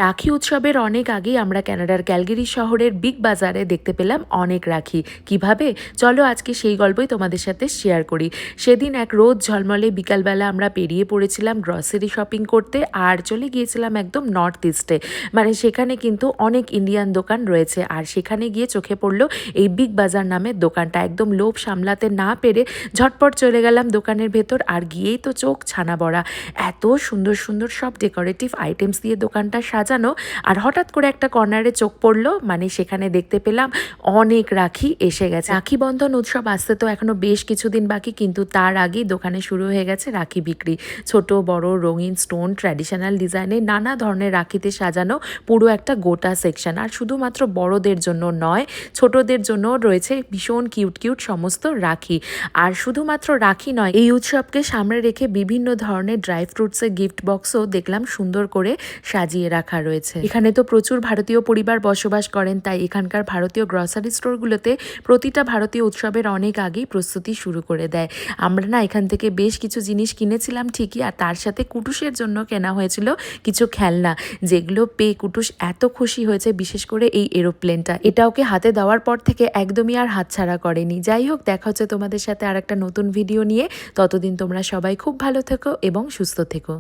রাখি উৎসবের অনেক আগেই আমরা কানাডার ক্যালগেরি শহরের বিগ বাজারে দেখতে পেলাম অনেক রাখি। কিভাবে? চলো আজকে সেই গল্পই তোমাদের সাথে শেয়ার করি। সেদিন এক রোদ ঝলমলে বিকালবেলা আমরা বেরিয়ে পড়েছিলাম গ্রসারি শপিং করতে, আর চলে গিয়েছিলাম একদম নর্থ ইস্টে। মানে সেখানে কিন্তু অনেক ইন্ডিয়ান দোকান রয়েছে, আর সেখানে গিয়ে চোখে পড়লো এই বিগ বাজার নামের দোকানটা। একদম লোভ সামলাতে না পেরে ঝটপট চলে গেলাম দোকানের ভেতর, আর গিয়েই তো চোখ ছানা বড়া। এত সুন্দর সুন্দর সব ডেকোরেটিভ আইটেমস দিয়ে দোকানটা সাজানো। আর হঠাৎ করে একটা কর্নারে চোখ পড়লো, মানে সেখানে দেখতে পেলাম অনেক রাখি এসে গেছে। রাখি বন্ধন উৎসব আসতে তো এখনো বেশ কিছুদিন বাকি, কিন্তু তার আগেই দোকানে শুরু হয়ে গেছে রাখি বিক্রি। ছোট বড় রঙিন স্টোন ট্র্যাডিশনাল ডিজাইনে নানা ধরনের রাখিতে সাজানো পুরো একটা গোটা সেকশন। আর শুধুমাত্র বড়দের জন্য নয়, ছোটদের জন্য রয়েছে ভীষণ কিউট কিউট সমস্ত রাখি। আর শুধুমাত্র রাখি নয়, এই উৎসবকে সামনে রেখে বিভিন্ন ধরনের ড্রাই ফ্রুটসের গিফট বক্সও দেখলাম সুন্দর করে সাজিয়ে রাখা রয়েছে। এখানে তো প্রচুর ভারতীয় পরিবার বসবাস করেন, তাই এখানকার ভারতীয় গ্রসারি স্টোরগুলোতে প্রতিটা ভারতীয় উৎসবের অনেক আগেই প্রস্তুতি শুরু করে দেয়। আমরা না এখান থেকে বেশ কিছু জিনিস কিনেছিলাম ঠিকই, আর তার সাথে কুটুসের জন্য কেনা হয়েছিল কিছু খেলনা, যেগুলো পেয়ে কুটুস এত খুশি হয়েছে, বিশেষ করে এই এরোপ্লেনটা। এটা ওকে হাতে দেওয়ার পর থেকে একদমই আর হাতছাড়া করেনি। যাই হোক, দেখা হচ্ছে তোমাদের সাথে আর একটা নতুন ভিডিও নিয়ে। ততদিন তোমরা সবাই খুব ভালো থেকো এবং সুস্থ থেকো।